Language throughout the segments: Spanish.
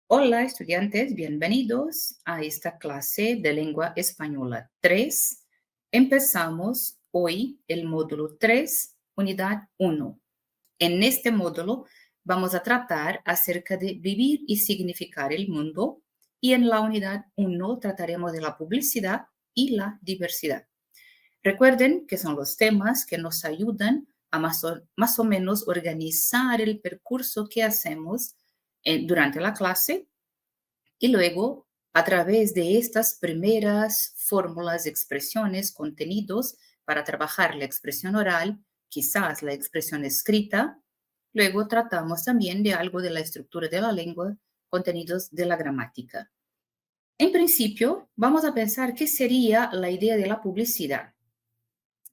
Hola estudiantes, bienvenidos a esta clase de lengua española 3. Empezamos hoy el módulo 3, unidad 1. En este módulo vamos a tratar acerca de vivir y significar el mundo y en la unidad 1 trataremos de la publicidad y la diversidad. Recuerden que son los temas que nos ayudan a más o menos organizar el percurso que hacemos durante la clase y luego, a través de estas primeras fórmulas, expresiones, contenidos para trabajar la expresión oral, quizás la expresión escrita, luego tratamos también de algo de la estructura de la lengua, contenidos de la gramática. En principio, vamos a pensar qué sería la idea de la publicidad.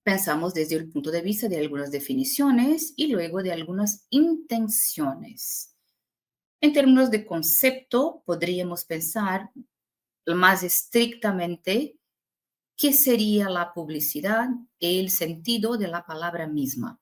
Pensamos desde el punto de vista de algunas definiciones y luego de algunas intenciones. En términos de concepto, podríamos pensar más estrictamente qué sería la publicidad, el sentido de la palabra misma.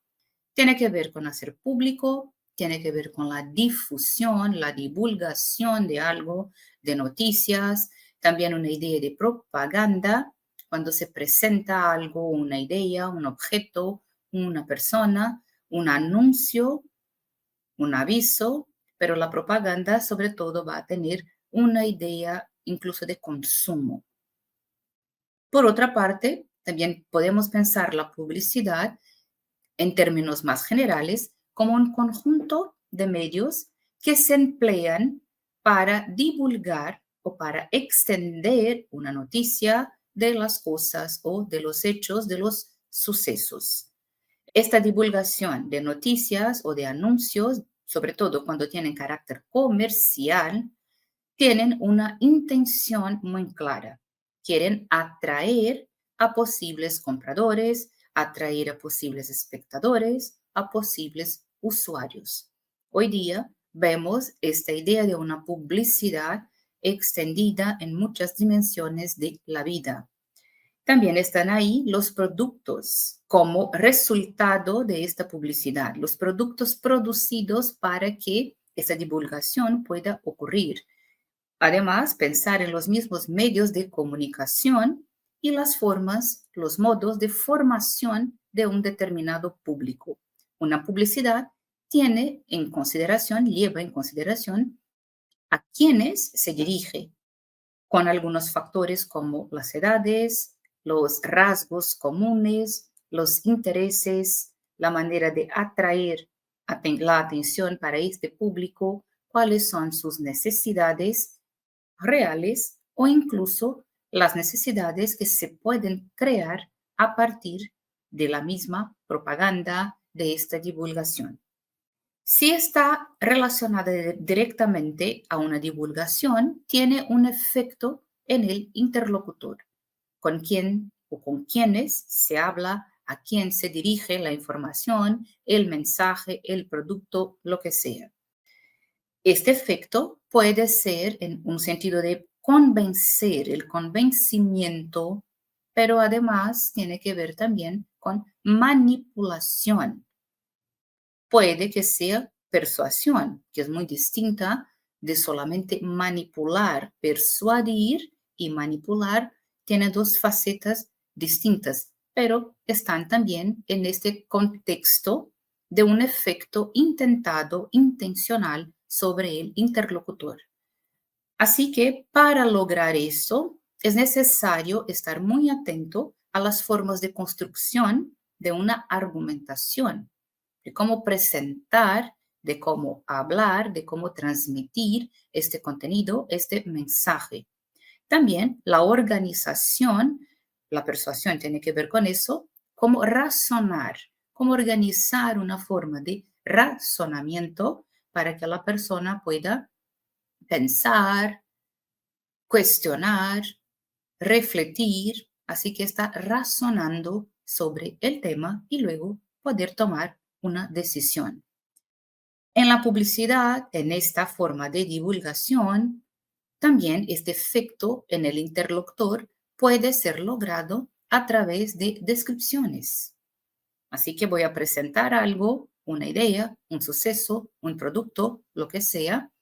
Tiene que ver con hacer público, tiene que ver con la difusión, la divulgación de algo, de noticias, también una idea de propaganda, cuando se presenta algo, una idea, un objeto, una persona, un anuncio, un aviso, pero la propaganda sobre todo va a tener una idea incluso de consumo. Por otra parte, también podemos pensar la publicidad en términos más generales como un conjunto de medios que se emplean para divulgar o para extender una noticia de las cosas o de los hechos, de los sucesos. Esta divulgación de noticias o de anuncios, sobre todo cuando tienen carácter comercial, tienen una intención muy clara. Quieren atraer a posibles compradores, atraer a posibles espectadores, a posibles usuarios. Hoy día vemos esta idea de una publicidad extendida en muchas dimensiones de la vida. También están ahí los productos como resultado de esta publicidad, los productos producidos para que esta divulgación pueda ocurrir. Además, pensar en los mismos medios de comunicación y las formas, los modos de formación de un determinado público. Una publicidad tiene en consideración, lleva en consideración a quienes se dirige, con algunos factores como las edades, los rasgos comunes, los intereses, la manera de atraer la atención para este público, cuáles son sus necesidades reales o incluso las necesidades que se pueden crear a partir de la misma propaganda de esta divulgación. Si está relacionada directamente a una divulgación, tiene un efecto en el interlocutor, con quien o con quienes se habla, a quién se dirige la información, el mensaje, el producto, lo que sea. Este efecto puede ser en un sentido de convencer, el convencimiento, pero además tiene que ver también con manipulación. Puede que sea persuasión, que es muy distinta de solamente manipular. Persuadir y manipular tienen dos facetas distintas, pero están también en este contexto de un efecto intentado, intencional sobre el interlocutor. Así que para lograr eso es necesario estar muy atento a las formas de construcción de una argumentación, de cómo presentar, de cómo hablar, de cómo transmitir este contenido, este mensaje. También la organización, la persuasión tiene que ver con eso, cómo razonar, cómo organizar una forma de razonamiento para que la persona pueda pensar, cuestionar, refletir, así que está razonando sobre el tema y luego poder tomar una decisión. En la publicidad, en esta forma de divulgación, también este efecto en el interlocutor puede ser logrado a través de descripciones. Así que voy a presentar algo, una idea, un suceso, un producto, lo que sea,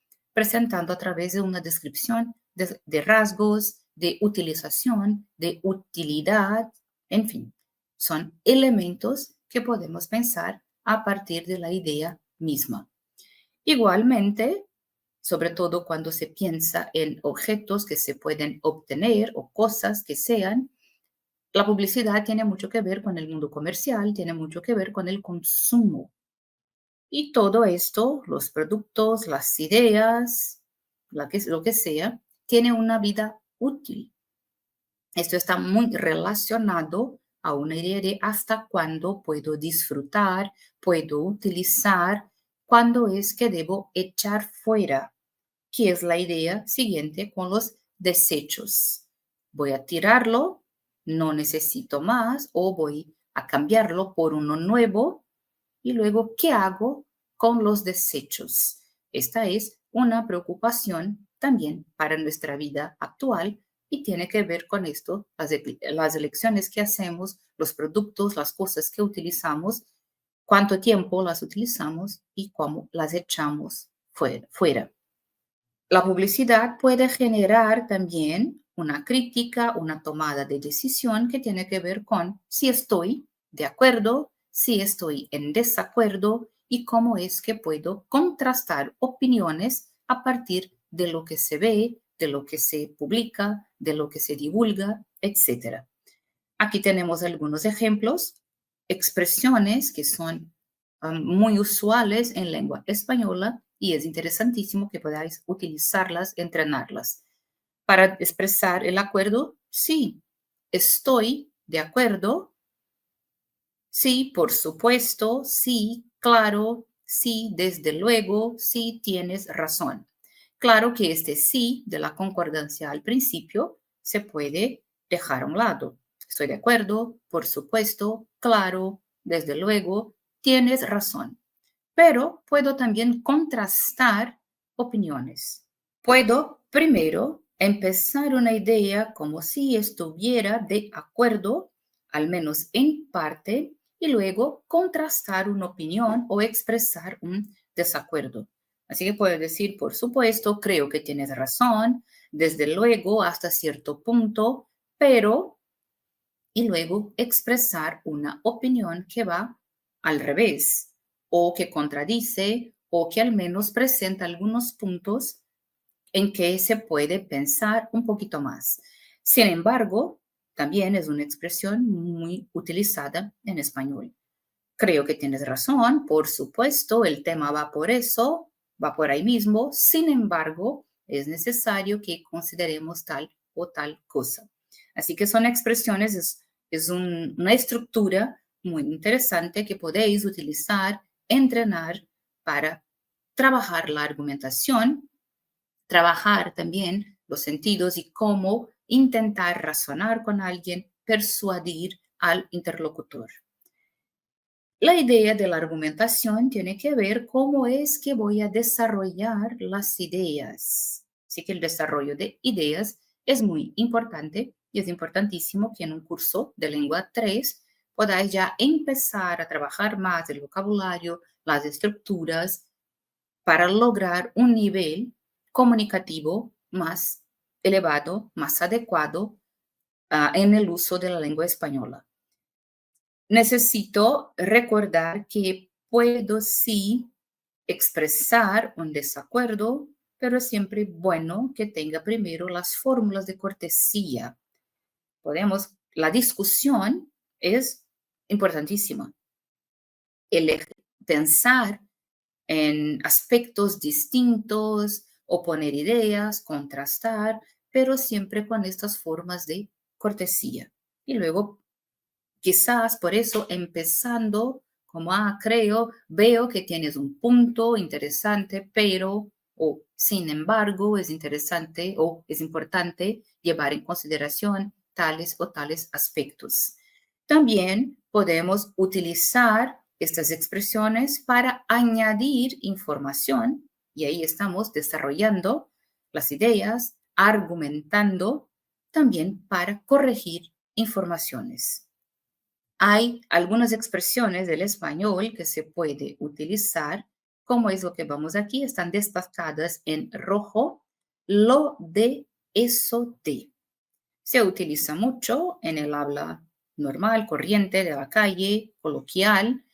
presentando a través de una descripción de rasgos, de utilización, de utilidad, en fin, son elementos que podemos pensar a partir de la idea misma. Igualmente, sobre todo cuando se piensa en objetos que se pueden obtener o cosas que sean, la publicidad tiene mucho que ver con el mundo comercial, tiene mucho que ver con el consumo. Y todo esto, los productos, las ideas, lo que sea, tiene una vida útil. Esto está muy relacionado a una idea de hasta cuándo puedo disfrutar, puedo utilizar, cuándo es que debo echar fuera, que es la idea siguiente con los desechos. Voy a tirarlo, no necesito más, o voy a cambiarlo por uno nuevo. Y luego, ¿qué hago con los desechos? Esta es una preocupación también para nuestra vida actual y tiene que ver con esto, las elecciones que hacemos, los productos, las cosas que utilizamos, cuánto tiempo las utilizamos y cómo las echamos fuera. La publicidad puede generar también una crítica, una tomada de decisión que tiene que ver con si estoy de acuerdo, si estoy en desacuerdo y cómo es que puedo contrastar opiniones a partir de lo que se ve, de lo que se publica, de lo que se divulga, etc. Aquí tenemos algunos ejemplos, expresiones que son muy usuales en lengua española y es interesantísimo que podáis utilizarlas, entrenarlas. Para expresar el acuerdo, sí, estoy de acuerdo, sí, por supuesto, sí, claro, sí, desde luego, sí, tienes razón. Claro que este sí de la concordancia al principio se puede dejar a un lado. Estoy de acuerdo, por supuesto, claro, desde luego, tienes razón. Pero puedo también contrastar opiniones. Puedo primero empezar una idea como si estuviera de acuerdo, al menos en parte, y luego contrastar una opinión o expresar un desacuerdo. Así que puedo decir, por supuesto, creo que tienes razón, desde luego hasta cierto punto, pero, y luego expresar una opinión que va al revés o que contradice o que al menos presenta algunos puntos en que se puede pensar un poquito más. Sin embargo, también es una expresión muy utilizada en español. Creo que tienes razón, por supuesto, el tema va por eso, va por ahí mismo. Sin embargo, es necesario que consideremos tal o tal cosa. Así que son expresiones, una estructura muy interesante que podéis utilizar, entrenar para trabajar la argumentación, trabajar también los sentidos y cómo intentar razonar con alguien, persuadir al interlocutor. La idea de la argumentación tiene que ver cómo es que voy a desarrollar las ideas. Así que el desarrollo de ideas es muy importante y es importantísimo que en un curso de lengua 3 podáis ya empezar a trabajar más el vocabulario, las estructuras, para lograr un nivel comunicativo más elevado, más adecuado en el uso de la lengua española. Necesito recordar que puedo sí expresar un desacuerdo, pero es siempre bueno que tenga primero las fórmulas de cortesía. La discusión es importantísima. Pensar en aspectos distintos, oponer ideas, contrastar, pero siempre con estas formas de cortesía. Y luego, quizás por eso, empezando como, creo, veo que tienes un punto interesante, pero, o sin embargo, es interesante o es importante llevar en consideración tales o tales aspectos. También podemos utilizar estas expresiones para añadir información y ahí estamos desarrollando las ideas, argumentando, también para corregir informaciones. Hay algunas expresiones del español que se puede utilizar ¿Cómo es lo que vamos aquí? Están destacadas en rojo. Lo de, eso de. Se utiliza mucho en el habla normal, corriente, de la calle, coloquial,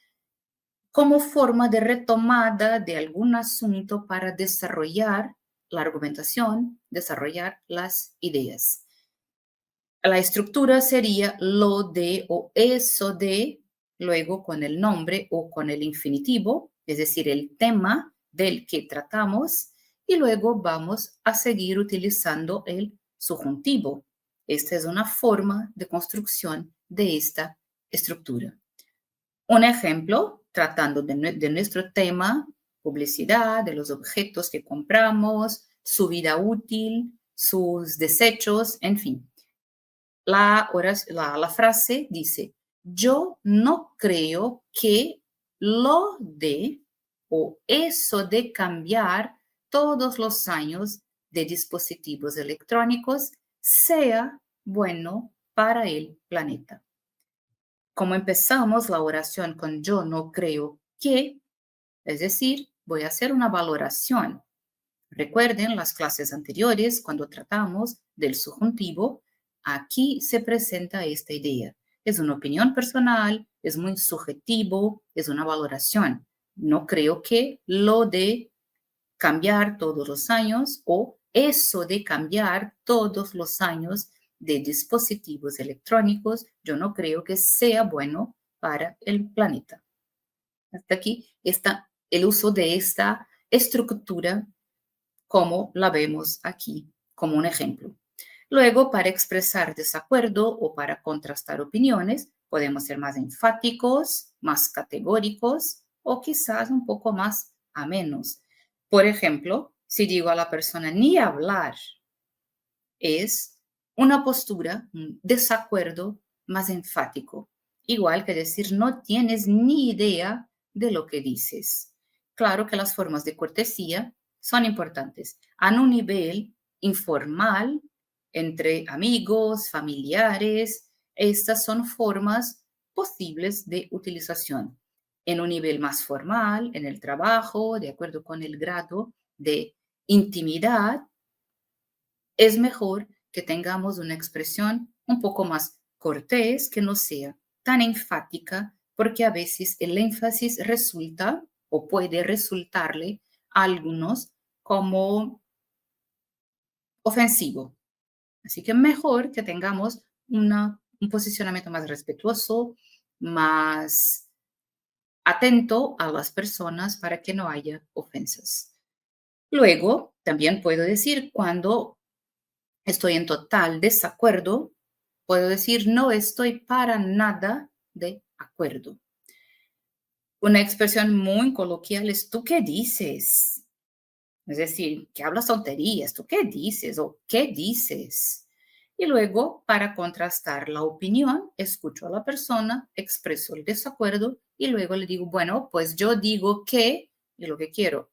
como forma de retomada de algún asunto para desarrollar la argumentación, desarrollar las ideas. La estructura sería lo de o eso de, luego con el nombre o con el infinitivo, es decir, el tema del que tratamos, y luego vamos a seguir utilizando el subjuntivo. Esta es una forma de construcción de esta estructura. Un ejemplo, tratando de nuestro tema, publicidad, de los objetos que compramos, su vida útil, sus desechos, en fin. La frase dice, yo no creo que lo de o eso de cambiar todos los años de dispositivos electrónicos sea bueno para el planeta. Como empezamos la oración con yo no creo que, es decir, voy a hacer una valoración. Recuerden las clases anteriores cuando tratamos del subjuntivo, aquí se presenta esta idea. Es una opinión personal, es muy subjetivo, es una valoración. No creo que lo de cambiar todos los años o eso de cambiar todos los años de dispositivos electrónicos, yo no creo que sea bueno para el planeta. Hasta aquí está el uso de esta estructura como la vemos aquí como un ejemplo. Luego, para expresar desacuerdo o para contrastar opiniones, podemos ser más enfáticos, más categóricos o quizás un poco más amenos. Por ejemplo, si digo a la persona ni hablar, es una postura, un desacuerdo más enfático. Igual que decir no tienes ni idea de lo que dices. Claro que las formas de cortesía son importantes. A un nivel informal, entre amigos, familiares, estas son formas posibles de utilización. En un nivel más formal, en el trabajo, de acuerdo con el grado de intimidad, es mejor que tengamos una expresión un poco más cortés, que no sea tan enfática, porque a veces el énfasis resulta o puede resultarle a algunos como ofensivo. Así que mejor que tengamos un posicionamiento más respetuoso, más atento a las personas para que no haya ofensas. Luego, también puedo decir cuando estoy en total desacuerdo, puedo decir no estoy para nada de acuerdo. Una expresión muy coloquial es ¿tú qué dices? Es decir, que hablas tonterías, ¿tú qué dices? O ¿qué dices? Y luego, para contrastar la opinión, escucho a la persona, expreso el desacuerdo y luego le digo, bueno, pues yo digo que, y lo que quiero.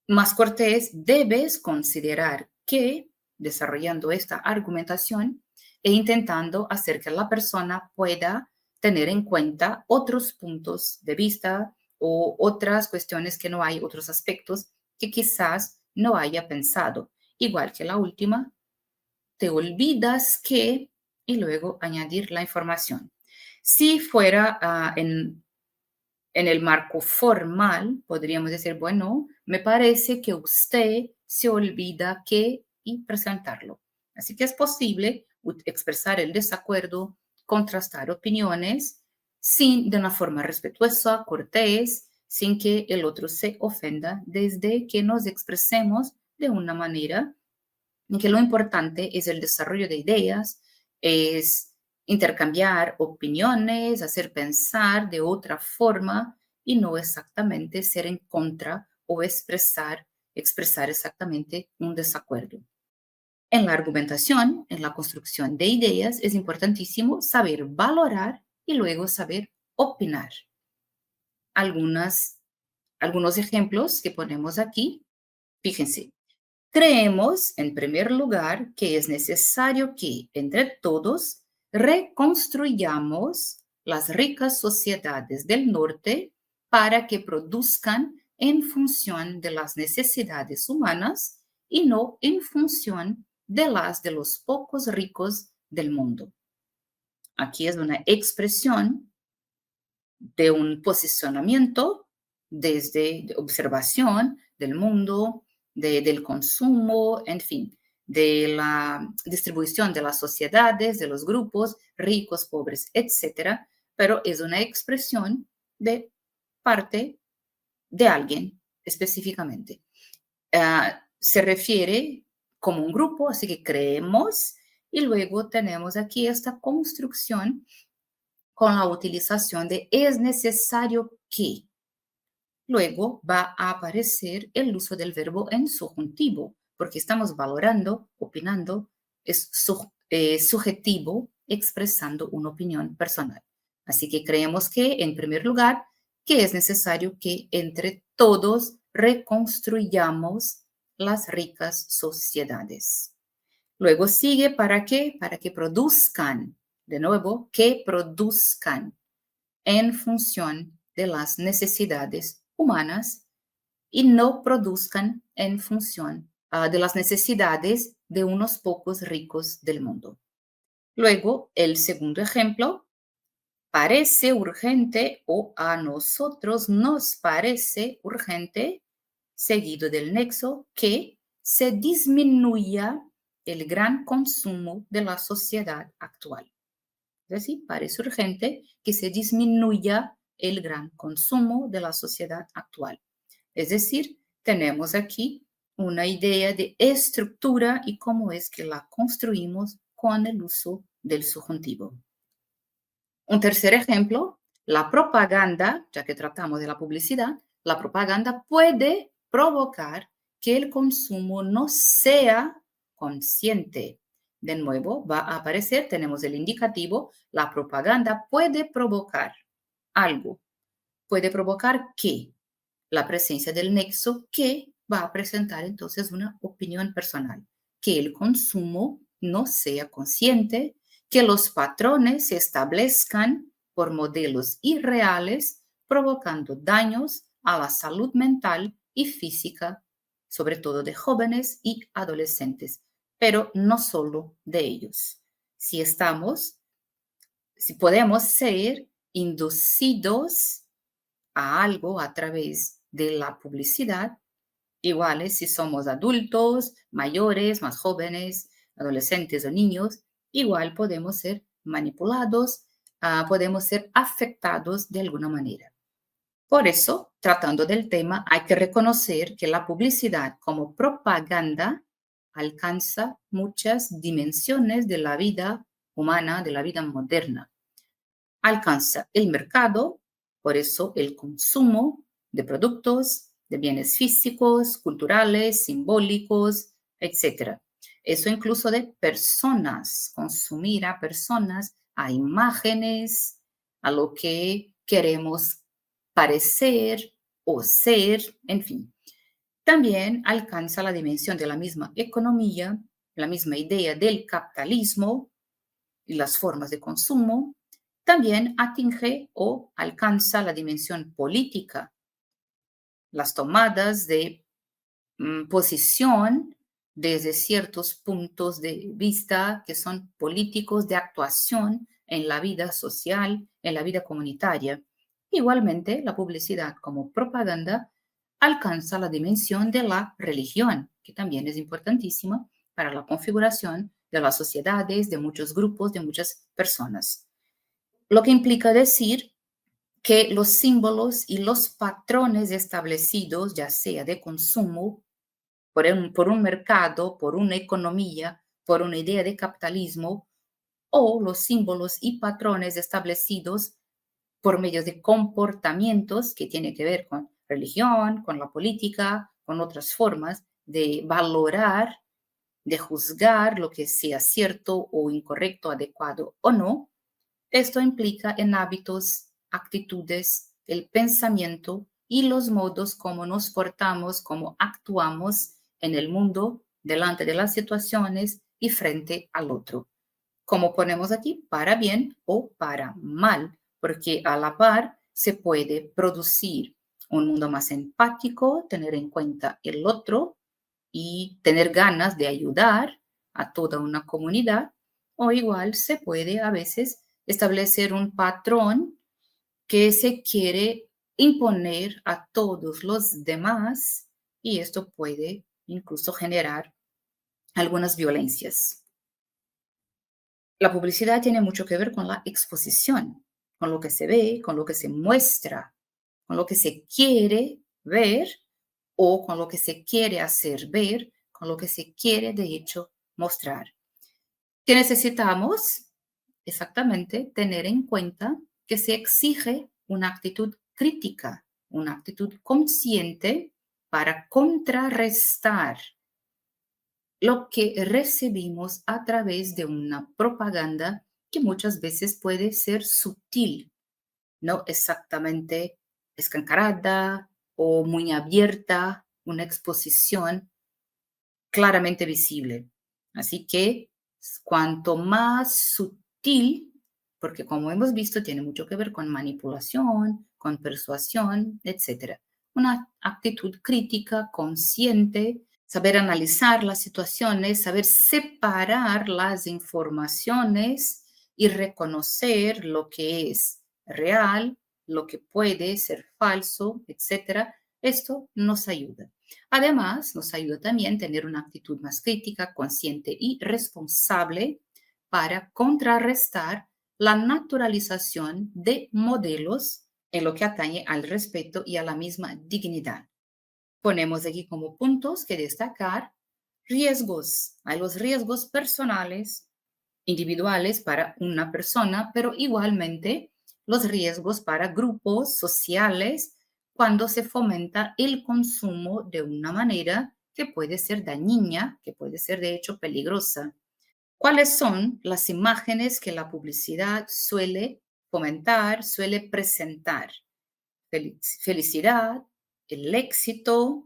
Más cortés, debes considerar que, desarrollando esta argumentación e intentando hacer que la persona pueda tener en cuenta otros puntos de vista o otras cuestiones que no hay, otros aspectos que quizás no haya pensado. Igual que la última, te olvidas que, y luego añadir la información. Si fuera en el marco formal, podríamos decir, bueno, me parece que usted se olvida que y presentarlo. Así que es posible expresar el desacuerdo, contrastar opiniones, de una forma respetuosa, cortés, sin que el otro se ofenda, desde que nos expresemos de una manera en que lo importante es el desarrollo de ideas, es intercambiar opiniones, hacer pensar de otra forma y no exactamente ser en contra o expresar exactamente un desacuerdo. En la argumentación, en la construcción de ideas, es importantísimo saber valorar y luego saber opinar. Algunos ejemplos que ponemos aquí, fíjense. Creemos, en primer lugar, que es necesario que entre todos reconstruyamos las ricas sociedades del norte para que produzcan en función de las necesidades humanas y no en función de las de los pocos ricos del mundo. Aquí es una expresión de un posicionamiento desde observación del mundo, del consumo, en fin, de la distribución de las sociedades, de los grupos, ricos, pobres, etcétera, pero es una expresión de parte de alguien específicamente. Se refiere como un grupo, así que creemos, y luego tenemos aquí esta construcción con la utilización de es necesario que. Luego va a aparecer el uso del verbo en subjuntivo, porque estamos valorando, opinando, es subjetivo, expresando una opinión personal. Así que creemos que, en primer lugar, que es necesario que entre todos reconstruyamos las ricas sociedades. Luego sigue ¿para qué? Para que produzcan, de nuevo, que produzcan en función de las necesidades humanas y no produzcan en función de las necesidades de unos pocos ricos del mundo. Luego, el segundo ejemplo, parece urgente o a nosotros nos parece urgente, seguido del nexo, que se disminuya el gran consumo de la sociedad actual. Es decir, parece urgente que se disminuya el gran consumo de la sociedad actual. Es decir, tenemos aquí una idea de estructura y cómo es que la construimos con el uso del subjuntivo. Un tercer ejemplo, la propaganda, ya que tratamos de la publicidad, la propaganda puede provocar que el consumo no sea consciente. De nuevo, va a aparecer, tenemos el indicativo, la propaganda puede provocar algo. ¿Puede provocar qué? La presencia del nexo que va a presentar entonces una opinión personal. Que el consumo no sea consciente, que los patrones se establezcan por modelos irreales, provocando daños a la salud mental y física, sobre todo de jóvenes y adolescentes, pero no solo de ellos. Si podemos ser inducidos a algo a través de la publicidad, iguales si somos adultos, mayores, más jóvenes, adolescentes o niños, igual podemos ser manipulados, podemos ser afectados de alguna manera. Por eso, tratando del tema, hay que reconocer que la publicidad como propaganda alcanza muchas dimensiones de la vida humana, de la vida moderna. Alcanza el mercado, por eso el consumo de productos, de bienes físicos, culturales, simbólicos, etc. Eso incluso de personas, consumir a personas, a imágenes, a lo que queremos parecer o ser, en fin. También alcanza la dimensión de la misma economía, la misma idea del capitalismo y las formas de consumo. También atinge o alcanza la dimensión política, las tomadas de posición desde ciertos puntos de vista que son políticos de actuación en la vida social, en la vida comunitaria. Igualmente, la publicidad como propaganda alcanza la dimensión de la religión, que también es importantísima para la configuración de las sociedades, de muchos grupos, de muchas personas. Lo que implica decir que los símbolos y los patrones establecidos, ya sea de consumo, por un mercado, por una economía, por una idea de capitalismo, o los símbolos y patrones establecidos por medio de comportamientos que tienen que ver con religión, con la política, con otras formas de valorar, de juzgar lo que sea cierto o incorrecto, adecuado o no. Esto implica en hábitos, actitudes, el pensamiento y los modos como nos portamos, como actuamos en el mundo, delante de las situaciones y frente al otro. Como ponemos aquí, para bien o para mal, porque a la par se puede producir un mundo más empático, tener en cuenta el otro y tener ganas de ayudar a toda una comunidad, o igual se puede a veces establecer un patrón que se quiere imponer a todos los demás y esto puede incluso generar algunas violencias. La publicidad tiene mucho que ver con la exposición, con lo que se ve, con lo que se muestra, con lo que se quiere ver o con lo que se quiere hacer ver, con lo que se quiere de hecho mostrar. ¿Qué necesitamos? Exactamente tener en cuenta que se exige una actitud crítica, una actitud consciente para contrarrestar lo que recibimos a través de una propaganda que muchas veces puede ser sutil, no exactamente escancarada o muy abierta, una exposición claramente visible. Así que cuanto más sutil, porque como hemos visto, tiene mucho que ver con manipulación, con persuasión, etcétera. Una actitud crítica, consciente, saber analizar las situaciones, saber separar las informaciones y reconocer lo que es real, lo que puede ser falso, etcétera. Esto nos ayuda. Además, nos ayuda también a tener una actitud más crítica, consciente y responsable para contrarrestar la naturalización de modelos en lo que atañe al respeto y a la misma dignidad. Ponemos aquí como puntos que destacar riesgos. Hay los riesgos personales, individuales para una persona, pero igualmente los riesgos para grupos sociales cuando se fomenta el consumo de una manera que puede ser dañina, que puede ser de hecho peligrosa. ¿Cuáles son las imágenes que la publicidad suele fomentar, suele presentar? Felicidad, el éxito,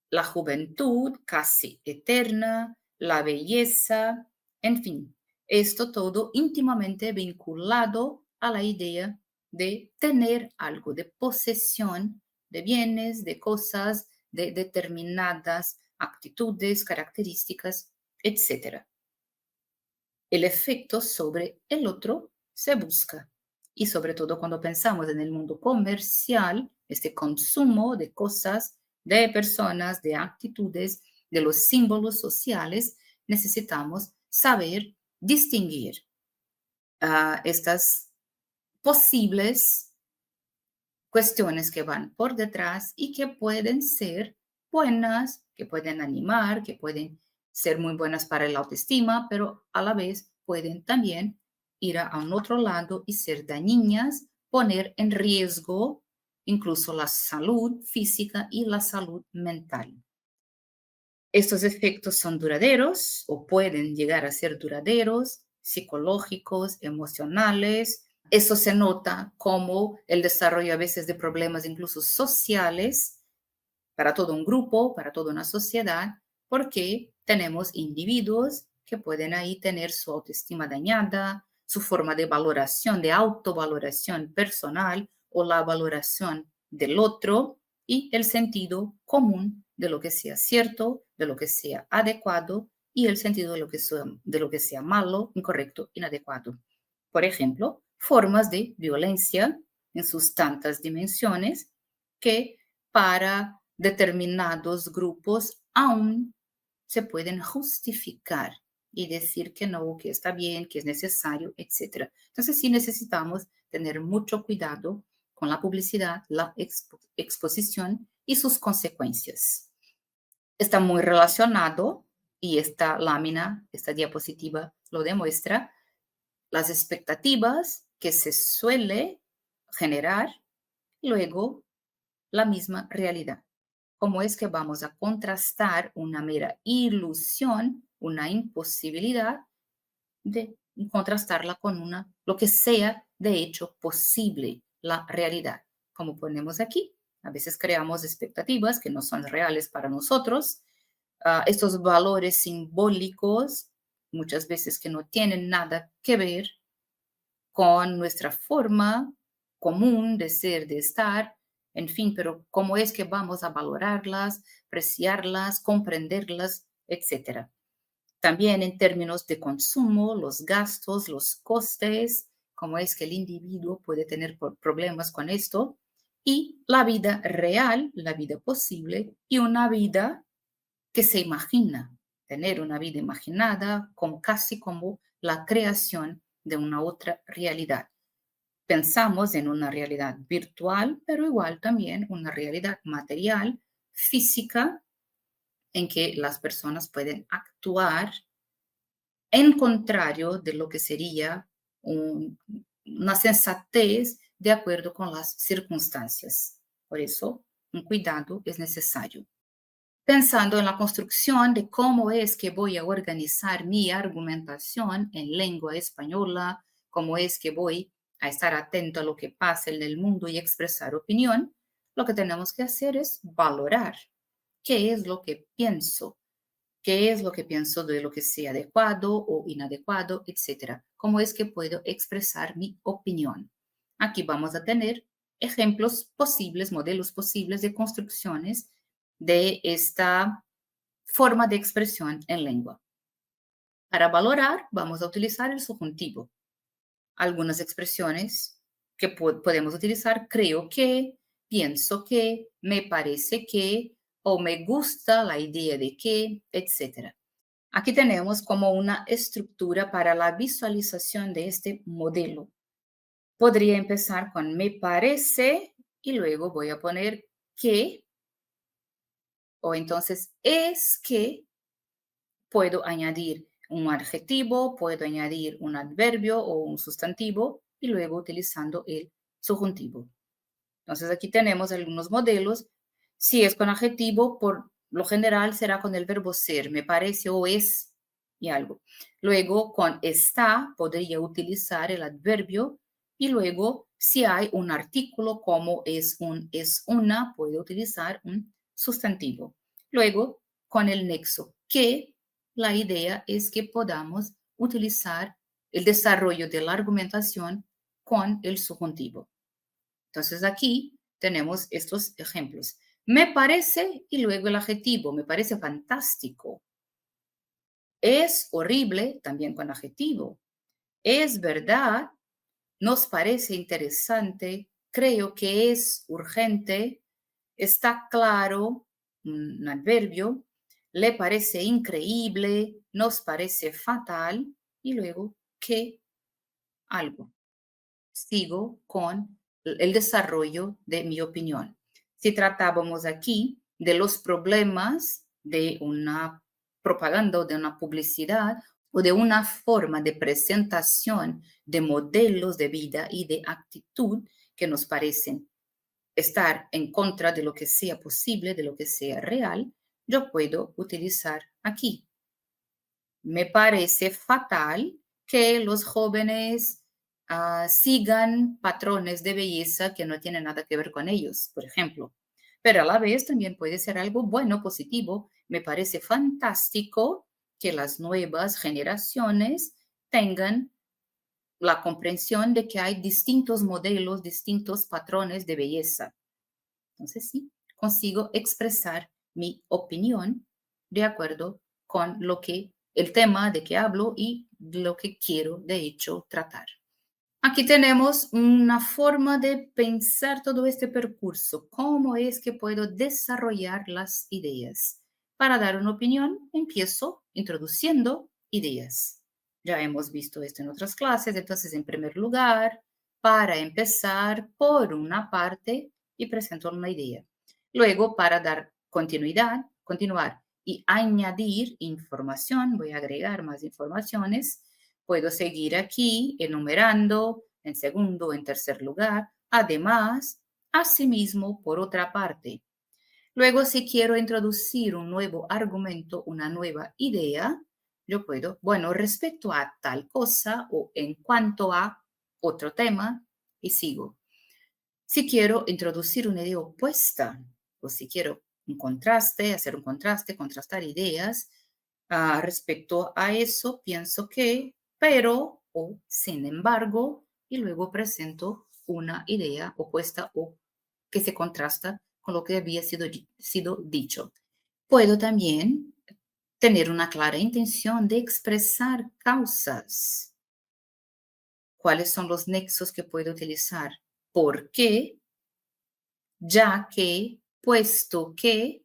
la juventud casi eterna, la belleza, en fin, esto todo íntimamente vinculado a la idea de tener algo, de posesión de bienes, de cosas, de determinadas actitudes, características, etcétera. El efecto sobre el otro se busca. Y sobre todo cuando pensamos en el mundo comercial, este consumo de cosas, de personas, de actitudes, de los símbolos sociales, necesitamos saber distinguir estas posibles cuestiones que van por detrás y que pueden ser buenas, que pueden animar, que pueden ser muy buenas para el autoestima, pero a la vez pueden también ir a un otro lado y ser dañinas, poner en riesgo incluso la salud física y la salud mental. Estos efectos son duraderos o pueden llegar a ser duraderos, psicológicos, emocionales. Eso se nota como el desarrollo a veces de problemas incluso sociales para todo un grupo, para toda una sociedad, porque tenemos individuos que pueden ahí tener su autoestima dañada, su forma de valoración, de autovaloración personal o la valoración del otro y el sentido común de lo que sea cierto, de lo que sea adecuado y el sentido de lo que sea malo, incorrecto, inadecuado. Por ejemplo, formas de violencia en sus tantas dimensiones que para determinados grupos aún se pueden justificar y decir que no, que está bien, que es necesario, etc. Entonces sí necesitamos tener mucho cuidado con la publicidad, la exposición y sus consecuencias. Está muy relacionado, y esta lámina, esta diapositiva lo demuestra, las expectativas que se suele generar, luego la misma realidad. ¿Cómo es que vamos a contrastar una mera ilusión, una imposibilidad, de contrastarla con lo que sea de hecho posible, la realidad? Como ponemos aquí, a veces creamos expectativas que no son reales para nosotros, estos valores simbólicos, muchas veces que no tienen nada que ver con nuestra forma común de ser, de estar, en fin, pero cómo es que vamos a valorarlas, apreciarlas, comprenderlas, etcétera. También en términos de consumo, los gastos, los costes, cómo es que el individuo puede tener problemas con esto, y la vida real, la vida posible, y una vida que se imagina, tener una vida imaginada como casi como la creación de una otra realidad. Pensamos en una realidad virtual, pero igual también una realidad material, física, en que las personas pueden actuar en contrario de lo que sería una sensatez de acuerdo con las circunstancias. Por eso, un cuidado es necesario. Pensando en la construcción de cómo es que voy a organizar mi argumentación en lengua española, cómo es que voy a estar atento a lo que pasa en el mundo y expresar opinión, lo que tenemos que hacer es valorar qué es lo que pienso, qué es lo que pienso de lo que sea adecuado o inadecuado, etcétera. ¿Cómo es que puedo expresar mi opinión? Aquí vamos a tener ejemplos posibles, modelos posibles de construcciones de esta forma de expresión en lengua. Para valorar, vamos a utilizar el subjuntivo. Algunas expresiones que podemos utilizar, creo que, pienso que, me parece que, o me gusta la idea de que, etc. Aquí tenemos como una estructura para la visualización de este modelo. Podría empezar con me parece y luego voy a poner que, o entonces es que puedo añadir un adjetivo, puedo añadir un adverbio o un sustantivo y luego utilizando el subjuntivo. Entonces aquí tenemos algunos modelos. Si es con adjetivo, por lo general será con el verbo ser, me parece o es y algo. Luego con está podría utilizar el adverbio y luego si hay un artículo como es un, es una, puede utilizar un sustantivo. Luego con el nexo que la idea es que podamos utilizar el desarrollo de la argumentación con el subjuntivo. Entonces aquí tenemos estos ejemplos. Me parece y luego el adjetivo, me parece fantástico. Es horrible también con adjetivo. Es verdad, nos parece interesante, creo que es urgente, está claro, un adverbio, le parece increíble, nos parece fatal y luego que algo. Sigo con el desarrollo de mi opinión. Si tratábamos aquí de los problemas de una propaganda o de una publicidad o de una forma de presentación de modelos de vida y de actitud que nos parecen estar en contra de lo que sea posible, de lo que sea real, yo puedo utilizar aquí. Me parece fatal que los jóvenes sigan patrones de belleza que no tienen nada que ver con ellos, por ejemplo. Pero a la vez también puede ser algo bueno, positivo. Me parece fantástico que las nuevas generaciones tengan la comprensión de que hay distintos modelos, distintos patrones de belleza. Entonces sí, consigo expresar mi opinión de acuerdo con lo que el tema de que hablo y lo que quiero de hecho tratar. Aquí tenemos una forma de pensar todo este percurso. ¿Cómo es que puedo desarrollar las ideas? Para dar una opinión, empiezo introduciendo ideas. Ya hemos visto esto en otras clases, entonces en primer lugar, para empezar por una parte y presento una idea. Luego, para dar continuidad, continuar y añadir información, voy a agregar más informaciones. Puedo seguir aquí enumerando en segundo o en tercer lugar. Además, asimismo, por otra parte. Luego, si quiero introducir un nuevo argumento, una nueva idea, yo puedo, bueno, respecto a tal cosa o en cuanto a otro tema, y sigo. Si quiero introducir una idea opuesta, o si quiero un contraste, hacer un contraste, contrastar ideas, respecto a eso, pienso que, pero o sin embargo, y luego presento una idea opuesta o que se contrasta con lo que había sido dicho. Puedo también tener una clara intención de expresar causas. ¿Cuáles son los nexos que puedo utilizar? ¿Por qué? Ya que, puesto que.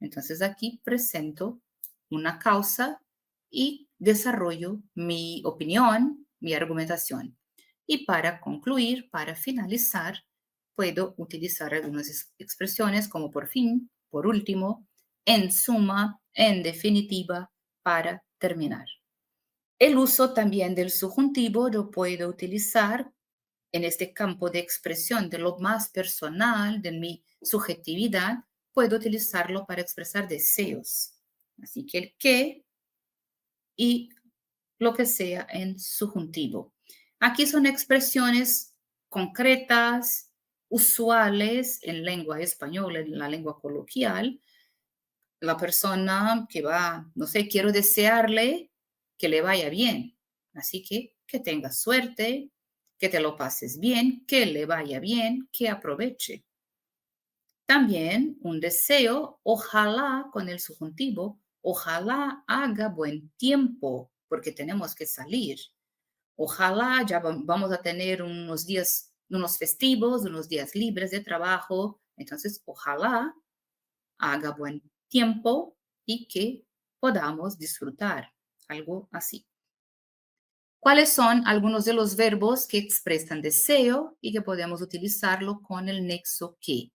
Entonces aquí presento una causa y desarrollo mi opinión, mi argumentación. Y para concluir, para finalizar, puedo utilizar algunas expresiones como por fin, por último, en suma, en definitiva, para terminar. El uso también del subjuntivo lo puedo utilizar en este campo de expresión de lo más personal, de mi subjetividad, puedo utilizarlo para expresar deseos. Así que el qué y lo que sea en subjuntivo. Aquí son expresiones concretas, usuales en lengua española, en la lengua coloquial. La persona que va, no sé, quiero desearle que le vaya bien. Así que tenga suerte, que te lo pases bien, que le vaya bien, que aproveche. También un deseo, ojalá con el subjuntivo, ojalá haga buen tiempo, porque tenemos que salir. Ojalá ya vamos a tener unos días, unos festivos, unos días libres de trabajo. Entonces, ojalá haga buen tiempo y que podamos disfrutar, algo así. ¿Cuáles son algunos de los verbos que expresan deseo y que podemos utilizarlo con el nexo que?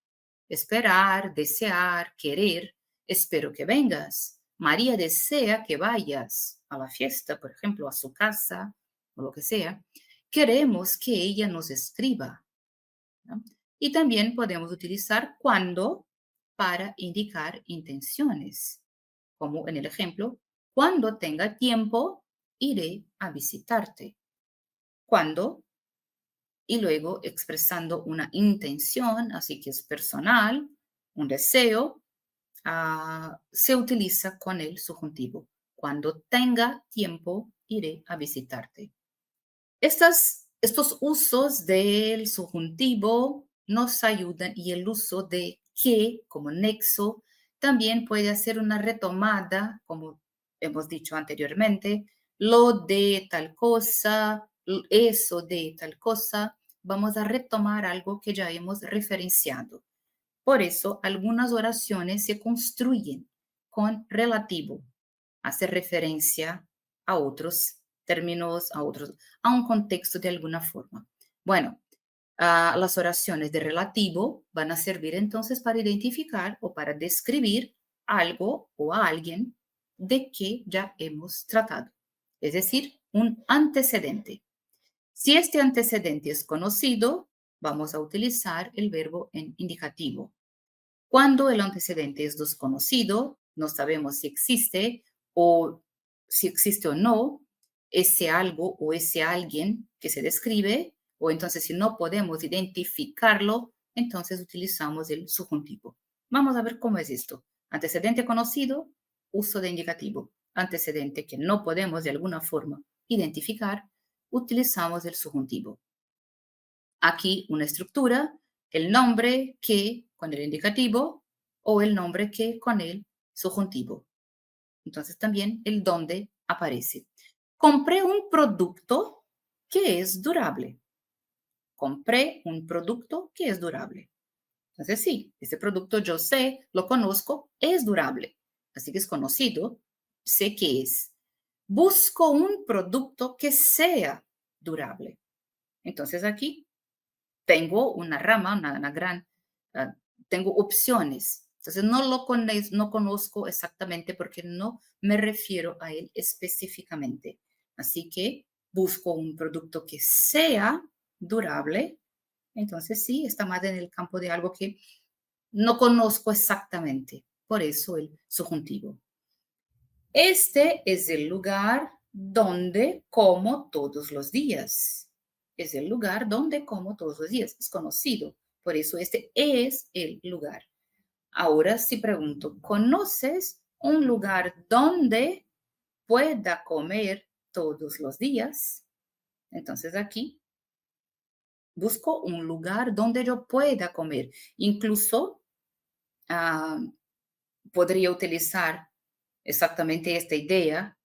Esperar, desear, querer. Espero que vengas. María desea que vayas a la fiesta, por ejemplo, a su casa o lo que sea. Queremos que ella nos escriba, ¿no? Y también podemos utilizar cuando para indicar intenciones, como en el ejemplo, cuando tenga tiempo, iré a visitarte. Cuando, y luego expresando una intención, así que es personal, un deseo, se utiliza con el subjuntivo. Cuando tenga tiempo, iré a visitarte. Estos usos del subjuntivo nos ayudan y el uso de que como nexo también puede hacer una retomada, como hemos dicho anteriormente, lo de tal cosa, eso de tal cosa. Vamos a retomar algo que ya hemos referenciado. Por eso, algunas oraciones se construyen con relativo, hace referencia a otros términos, a un contexto de alguna forma. Bueno, las oraciones de relativo van a servir entonces para identificar o para describir algo o a alguien de que ya hemos tratado, es decir, un antecedente. Si este antecedente es conocido, vamos a utilizar el verbo en indicativo. Cuando el antecedente es desconocido, no sabemos si existe o no, ese algo o ese alguien que se describe, o entonces si no podemos identificarlo, entonces utilizamos el subjuntivo. Vamos a ver cómo es esto. Antecedente conocido, uso de indicativo. Antecedente que no podemos de alguna forma identificar, utilizamos el subjuntivo. Aquí una estructura, el nombre que con el indicativo o el nombre que con el subjuntivo. Entonces también el dónde aparece. Compré un producto que es durable. Compré un producto que es durable. Entonces sí, ese producto yo sé, lo conozco, es durable. Así que es conocido, sé que es. Busco un producto que sea durable. Entonces aquí tengo una rama, una gran, tengo opciones. Entonces no conozco exactamente porque no me refiero a él específicamente. Así que busco un producto que sea durable. Entonces sí, está más en el campo de algo que no conozco exactamente. Por eso el subjuntivo. Este es el lugar donde como todos los días. Es el lugar donde como todos los días. Es conocido. Por eso este es el lugar. Ahora si pregunto, ¿conoces un lugar donde pueda comer todos los días? Entonces aquí Busco un lugar donde yo pueda comer. Incluso ah, podría utilizar exactamente esta idea.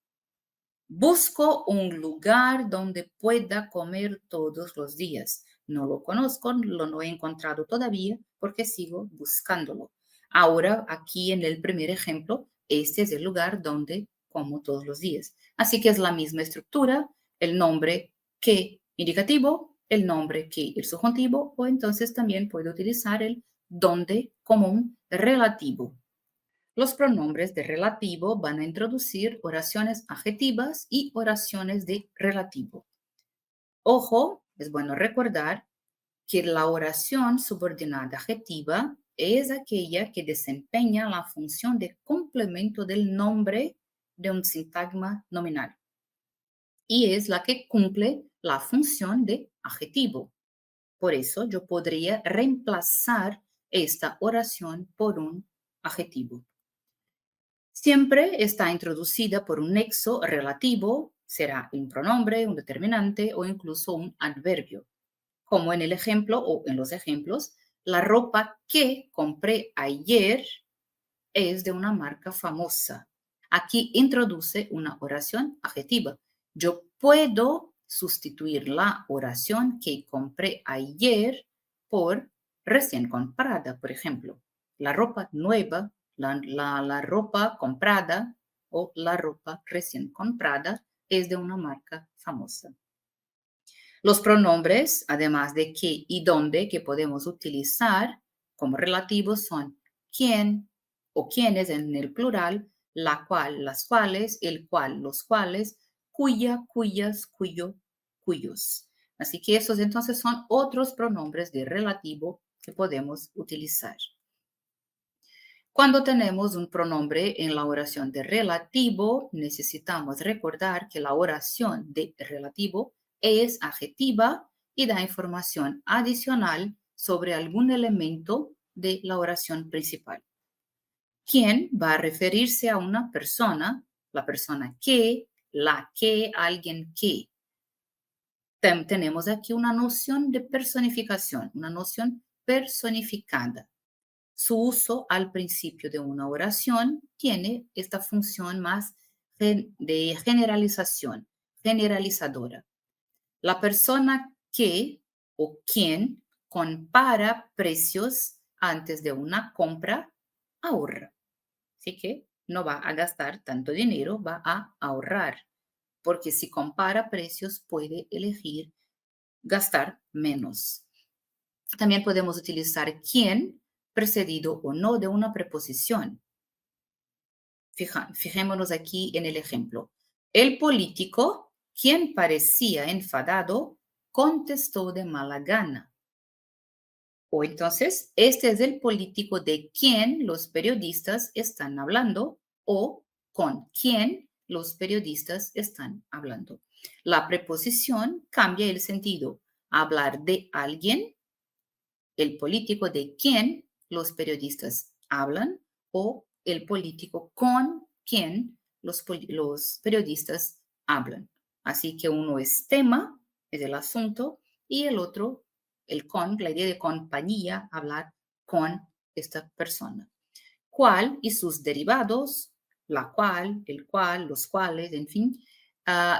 Busco un lugar donde pueda comer todos los días. No lo conozco, lo no he encontrado todavía porque sigo buscándolo. Ahora, aquí en el primer ejemplo, este es el lugar donde como todos los días. Así que es la misma estructura, el nombre que indicativo, el nombre que el subjuntivo, o entonces también puedo utilizar el donde como un relativo. Los pronombres de relativo van a introducir oraciones adjetivas y oraciones de relativo. Ojo, es bueno recordar que la oración subordinada adjetiva es aquella que desempeña la función de complemento del nombre de un sintagma nominal y es la que cumple la función de adjetivo. Por eso yo podría reemplazar esta oración por un adjetivo. Siempre está introducida por un nexo relativo, será un pronombre, un determinante o incluso un adverbio. Como en el ejemplo o en los ejemplos, la ropa que compré ayer es de una marca famosa. Aquí introduce una oración adjetiva. Yo puedo sustituir la oración que compré ayer por recién comprada, por ejemplo. La ropa nueva, la ropa comprada o la ropa recién comprada es de una marca famosa. Los pronombres, además de qué y dónde, que podemos utilizar como relativos son quién o quiénes en el plural, la cual, las cuales, el cual, los cuales, cuya, cuyas, cuyo, cuyos. Así que esos entonces son otros pronombres de relativo que podemos utilizar. Cuando tenemos un pronombre en la oración de relativo, necesitamos recordar que la oración de relativo es adjetiva y da información adicional sobre algún elemento de la oración principal. ¿Quién va a referirse a una persona? La persona que, la que, alguien que. Tenemos aquí una noción de personificación, una noción personificada. Su uso al principio de una oración tiene esta función más de generalización, generalizadora. La persona que o quien compara precios antes de una compra ahorra. Así que no va a gastar tanto dinero, va a ahorrar, porque si compara precios puede elegir gastar menos. También podemos utilizar quién precedido o no de una preposición. Fijémonos aquí en el ejemplo. El político, quien parecía enfadado, contestó de mala gana. O entonces, este es el político de quien los periodistas están hablando o con quien los periodistas están hablando. La preposición cambia el sentido. Hablar de alguien, el político de quien los periodistas hablan o el político con quien los periodistas hablan. Así que uno es tema, es el asunto, y el otro, el con, la idea de compañía, hablar con esta persona. ¿Cuál y sus derivados? La cual, el cual, los cuales, en fin,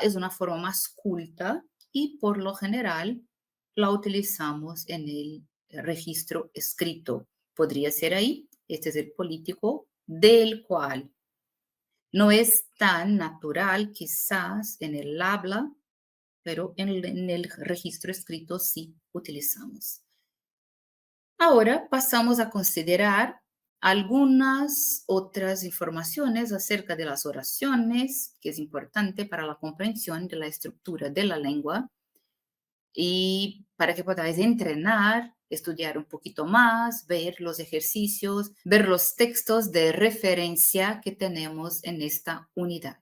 es una forma más culta y por lo general la utilizamos en el registro escrito. Podría ser ahí, este es el político del cual. No es tan natural quizás en el habla, pero en el registro escrito sí utilizamos. Ahora pasamos a considerar algunas otras informaciones acerca de las oraciones, que es importante para la comprensión de la estructura de la lengua y para que podáis entrenar, estudiar un poquito más, ver los ejercicios, ver los textos de referencia que tenemos en esta unidad.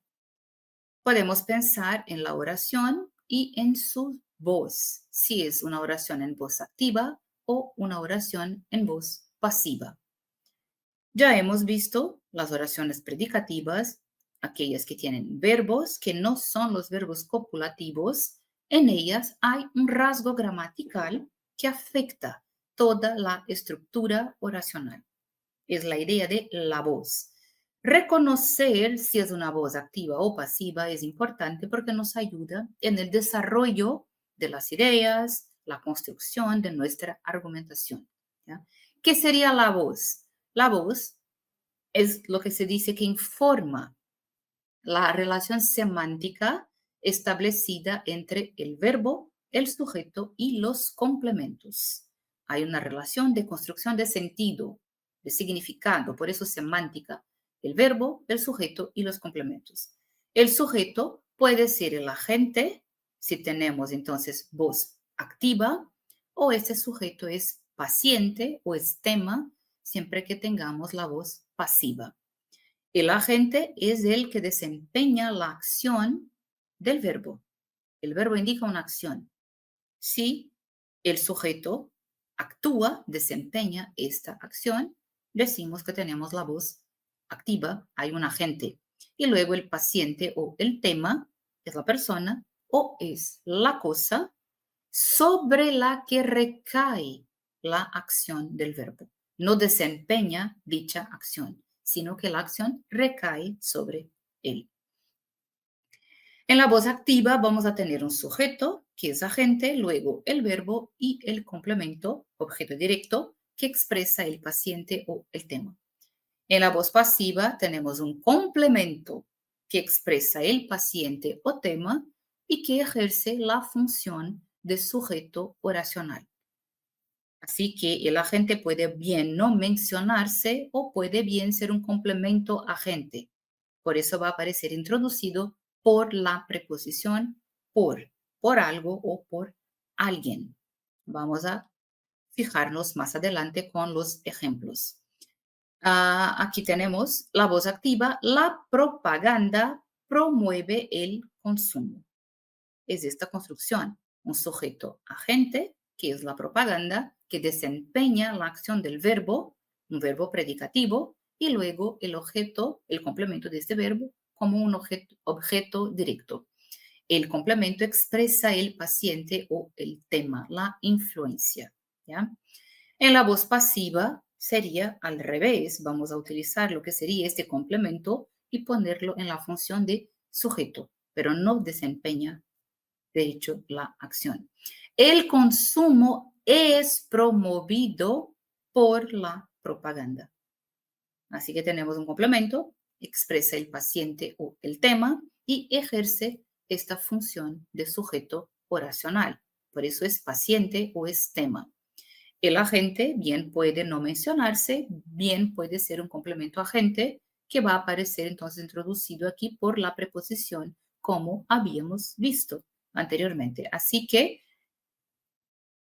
Podemos pensar en la oración y en su voz, si es una oración en voz activa o una oración en voz pasiva. Ya hemos visto las oraciones predicativas, aquellas que tienen verbos que no son los verbos copulativos. En ellas hay un rasgo gramatical que afecta toda la estructura oracional. Es la idea de la voz. Reconocer si es una voz activa o pasiva es importante porque nos ayuda en el desarrollo de las ideas, la construcción de nuestra argumentación. ¿Ya? ¿Qué sería la voz? La voz es lo que se dice que informa la relación semántica establecida entre el verbo, el sujeto y los complementos. Hay una relación de construcción de sentido, de significado, por eso semántica, el verbo, el sujeto y los complementos. El sujeto puede ser el agente, si tenemos entonces voz activa, o ese sujeto es paciente o es tema, siempre que tengamos la voz pasiva. El agente es el que desempeña la acción del verbo. El verbo indica una acción. Si el sujeto actúa, desempeña esta acción, decimos que tenemos la voz activa, hay un agente. Y luego el paciente o el tema es la persona o es la cosa sobre la que recae la acción del verbo. No desempeña dicha acción, sino que la acción recae sobre él. En la voz activa vamos a tener un sujeto, que es agente, luego el verbo y el complemento, objeto directo, que expresa el paciente o el tema. En la voz pasiva tenemos un complemento que expresa el paciente o tema y que ejerce la función de sujeto oracional. Así que el agente puede bien no mencionarse o puede bien ser un complemento agente. Por eso va a aparecer introducido por la preposición por algo o por alguien. Vamos a fijarnos más adelante con los ejemplos. Aquí tenemos la voz activa. La propaganda promueve el consumo. Es esta construcción, un sujeto agente, que es la propaganda, que desempeña la acción del verbo, un verbo predicativo, y luego el objeto, el complemento de este verbo, como un objeto directo. El complemento expresa el paciente o el tema, la influencia. ¿Ya? En la voz pasiva sería al revés. Vamos a utilizar lo que sería este complemento y ponerlo en la función de sujeto, pero no desempeña de hecho la acción. El consumo es promovido por la propaganda. Así que tenemos un complemento, expresa el paciente o el tema y ejerce esta función de sujeto oracional. Por eso es paciente o es tema. El agente bien puede no mencionarse, bien puede ser un complemento agente que va a aparecer entonces introducido aquí por la preposición como habíamos visto anteriormente. Así que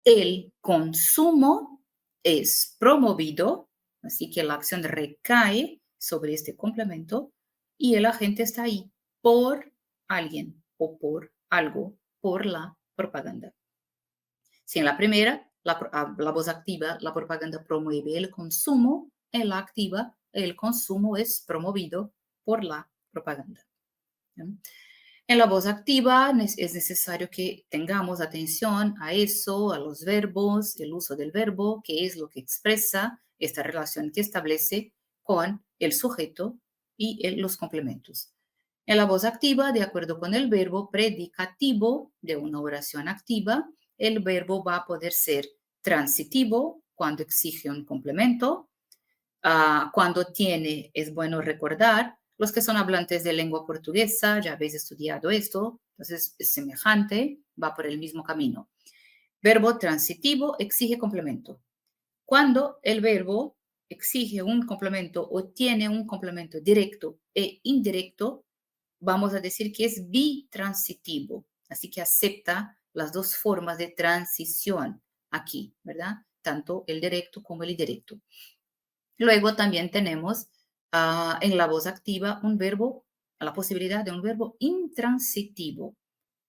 el consumo es promovido, así que la acción recae sobre este complemento y el agente está ahí por alguien o por algo, por la propaganda. Si en la primera, la voz activa, la propaganda promueve el consumo, en la activa, el consumo es promovido por la propaganda. ¿Sí? En la voz activa es necesario que tengamos atención a eso, a los verbos, el uso del verbo, que es lo que expresa esta relación que establece con el sujeto y los complementos. En la voz activa, de acuerdo con el verbo predicativo de una oración activa, el verbo va a poder ser transitivo cuando exige un complemento, cuando tiene, es bueno recordar, los que son hablantes de lengua portuguesa, ya habéis estudiado esto, entonces es semejante, va por el mismo camino. Verbo transitivo exige complemento. Cuando el verbo exige un complemento o tiene un complemento directo e indirecto, vamos a decir que es bitransitivo, así que acepta las dos formas de transición aquí, ¿verdad? Tanto el directo como el indirecto. Luego también tenemos en la voz activa un verbo, la posibilidad de un verbo intransitivo.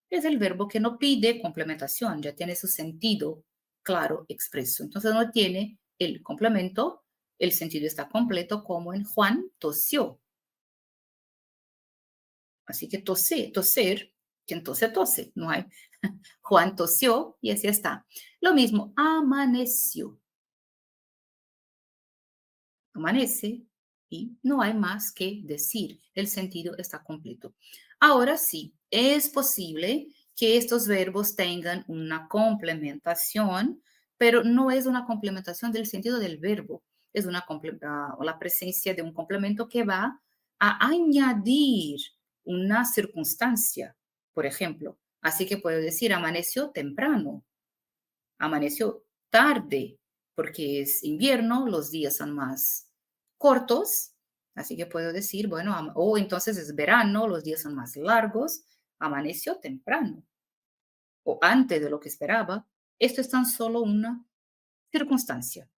Es el verbo que no pide complementación, ya tiene su sentido claro, expreso. Entonces no tiene el complemento, el sentido está completo, como en Juan tosió. Así que toser entonces tose, no hay. Juan tosió y así está. Lo mismo, amaneció. Amanece y no hay más que decir. El sentido está completo. Ahora sí, es posible que estos verbos tengan una complementación, pero no es una complementación del sentido del verbo. Es la presencia de un complemento que va a añadir una circunstancia, por ejemplo. Así que puedo decir, amaneció temprano, amaneció tarde, porque es invierno, los días son más cortos, así que puedo decir, bueno, o entonces es verano, los días son más largos, amaneció temprano o antes de lo que esperaba. Esto es tan solo una circunstancia,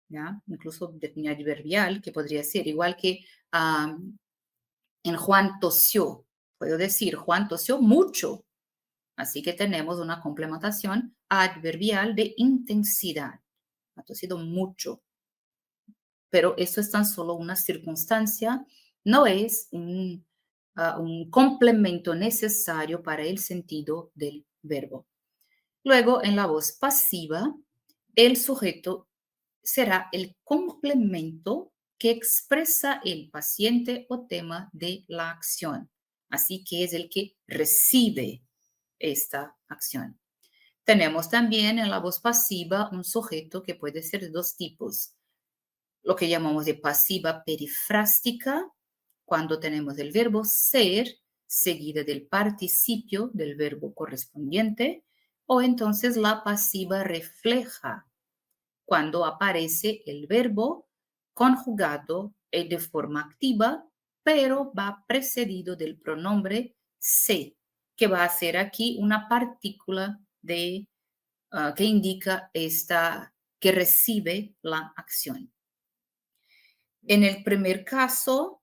¿ya? Incluso de adverbial, que podría ser igual que en Juan tosió. Puedo decir, Juan tosió mucho. Así que tenemos una complementación adverbial de intensidad. Ha tosido mucho, pero eso es tan solo una circunstancia, no es un complemento necesario para el sentido del verbo. Luego, en la voz pasiva, el sujeto será el complemento que expresa el paciente o tema de la acción. Así que es el que recibe esta acción. Tenemos también en la voz pasiva un sujeto que puede ser de dos tipos. Lo que llamamos de pasiva perifrástica, cuando tenemos el verbo ser seguida del participio del verbo correspondiente, o entonces la pasiva refleja, cuando aparece el verbo conjugado de forma activa, pero va precedido del pronombre se, que va a ser aquí una partícula que indica que recibe la acción. En el primer caso,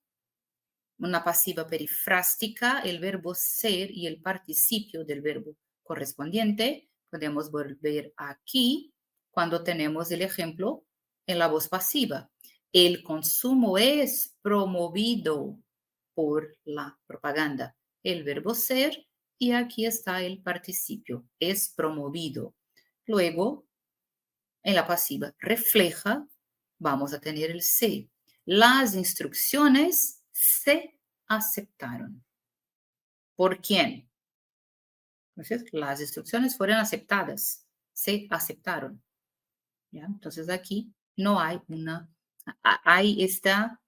una pasiva perifrástica, el verbo ser y el participio del verbo correspondiente, podemos volver aquí cuando tenemos el ejemplo en la voz pasiva. El consumo es promovido por la propaganda. El verbo ser y aquí está el participio, es promovido. Luego, en la pasiva refleja, vamos a tener el se. Las instrucciones se aceptaron. ¿Por quién? Entonces, las instrucciones fueron aceptadas, se aceptaron. ¿Ya? Entonces, aquí no hay hay esta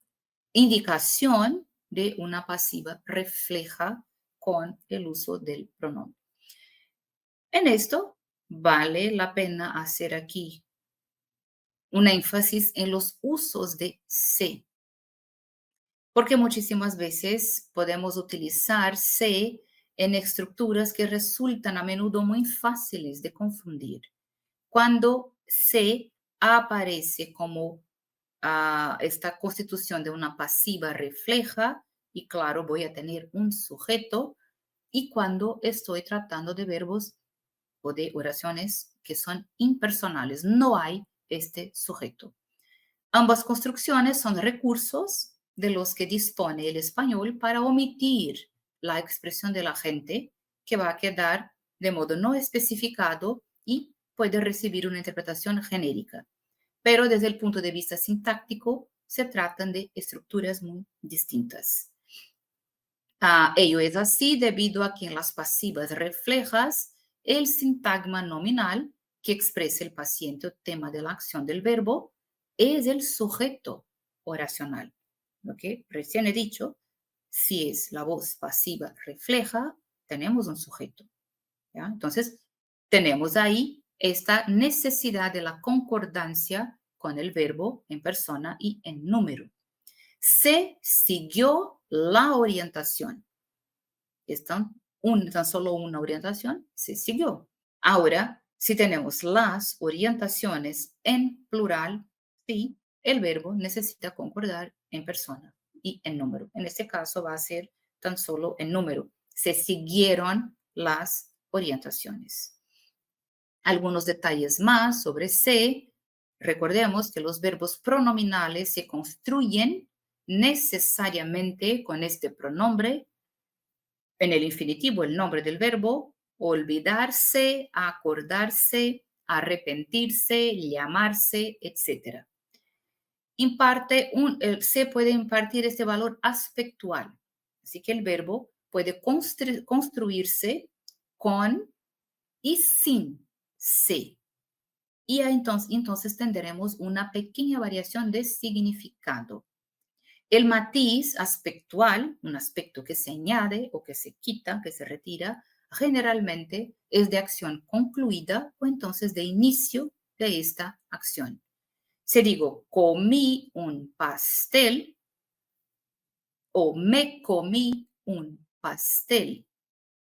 indicación de una pasiva refleja con el uso del pronombre. En esto, vale la pena hacer aquí un énfasis en los usos de se, porque muchísimas veces podemos utilizar se en estructuras que resultan a menudo muy fáciles de confundir. Cuando se aparece como esta constitución de una pasiva refleja, y claro, voy a tener un sujeto, y cuando estoy tratando de verbos o de oraciones que son impersonales, no hay este sujeto. Ambas construcciones son recursos de los que dispone el español para omitir la expresión de la gente, que va a quedar de modo no especificado y puede recibir una interpretación genérica. Pero desde el punto de vista sintáctico, se tratan de estructuras muy distintas. Ello es así debido a que en las pasivas reflejas, el sintagma nominal que expresa el paciente o tema de la acción del verbo es el sujeto oracional. Lo que recién he dicho, si es la voz pasiva refleja, tenemos un sujeto. ¿Ya? Entonces, tenemos ahí esta necesidad de la concordancia con el verbo en persona y en número. Se siguió la orientación. Es tan solo una orientación, se siguió. Ahora, si tenemos las orientaciones en plural, sí, el verbo necesita concordar en persona y en número. En este caso va a ser tan solo en número. Se siguieron las orientaciones. Algunos detalles más sobre se. Recordemos que los verbos pronominales se construyen necesariamente con este pronombre En el infinitivo, el nombre del verbo, olvidarse, acordarse, arrepentirse, llamarse, etc. Se puede impartir este valor aspectual. Así que el verbo puede construirse con y sin se. Y entonces tendremos una pequeña variación de significado. El matiz aspectual, un aspecto que se añade o que se quita, que se retira, generalmente es de acción concluida o entonces de inicio de esta acción. Si digo, comí un pastel o me comí un pastel.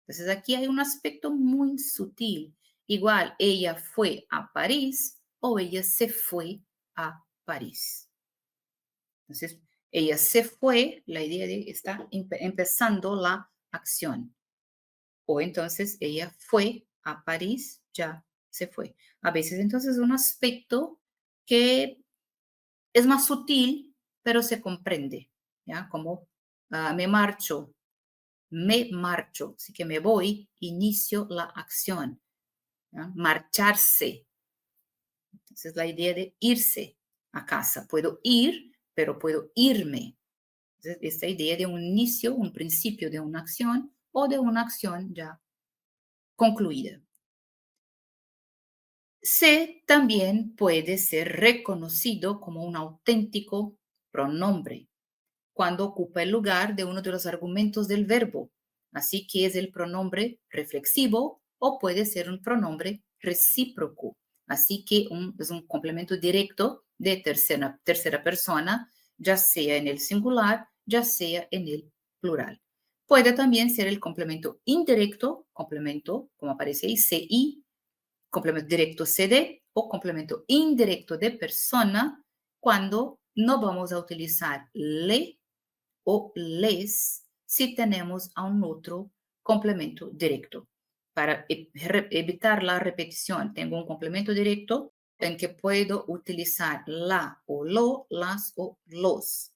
Entonces aquí hay un aspecto muy sutil. Igual, ella fue a París o ella se fue a París. Entonces, ella se fue, la idea de está empezando la acción. O entonces ella fue a París, ya se fue. A veces entonces un aspecto que es más sutil, pero se comprende, ¿ya? Como me marcho, así que me voy, inicio la acción, ¿ya? Marcharse, entonces la idea de irse a casa, puedo ir, pero puedo irme. Entonces, esta idea de un inicio, un principio de una acción o de una acción ya concluida. Se también puede ser reconocido como un auténtico pronombre cuando ocupa el lugar de uno de los argumentos del verbo. Así que es el pronombre reflexivo o puede ser un pronombre recíproco. Así que es un complemento directo de tercera persona, ya sea en el singular, ya sea en el plural. Puede también ser el complemento indirecto, complemento, como aparece ahí, CI, complemento directo CD o complemento indirecto de persona cuando no vamos a utilizar le o les si tenemos a un otro complemento directo. Para evitar la repetición, tengo un complemento directo en que puedo utilizar la o lo, las o los.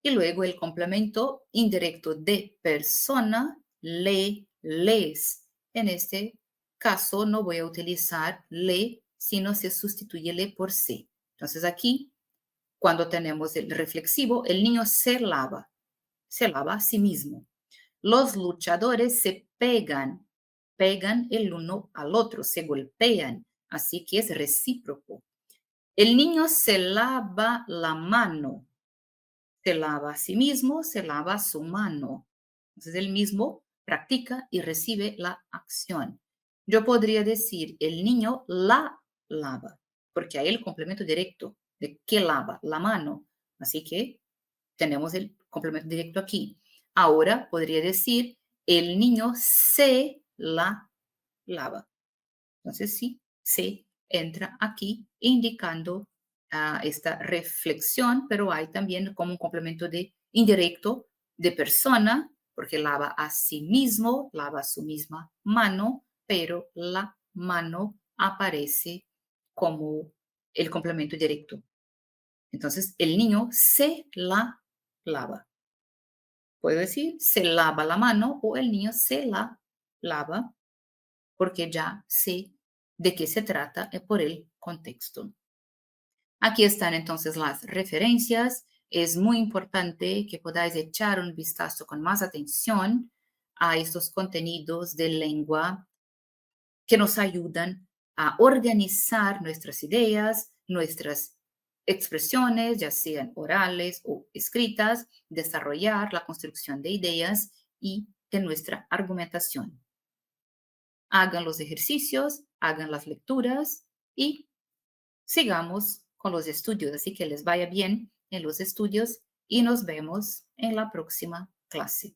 Y luego el complemento indirecto de persona, le, les. En este caso no voy a utilizar le, sino se sustituye le por se. Entonces aquí, cuando tenemos el reflexivo, el niño se lava a sí mismo. Los luchadores se pegan el uno al otro, se golpean, así que es recíproco. El niño se lava la mano, se lava a sí mismo, se lava su mano. Entonces el mismo practica y recibe la acción. Yo podría decir, el niño la lava, porque hay el complemento directo de que lava la mano. Así que tenemos el complemento directo aquí. Ahora podría decir, el niño se la lava. Entonces, sí, se entra aquí indicando esta reflexión, pero hay también como un complemento de indirecto de persona, porque lava a sí mismo, lava su misma mano, pero la mano aparece como el complemento directo. Entonces, el niño se la lava. Puedo decir, se lava la mano o el niño se la lava porque ya sé de qué se trata por el contexto. Aquí están entonces las referencias. Es muy importante que podáis echar un vistazo con más atención a estos contenidos de lengua que nos ayudan a organizar nuestras ideas, nuestras expresiones, ya sean orales o escritas, desarrollar la construcción de ideas y de nuestra argumentación. Hagan los ejercicios, hagan las lecturas y sigamos con los estudios. Así que les vaya bien en los estudios y nos vemos en la próxima clase.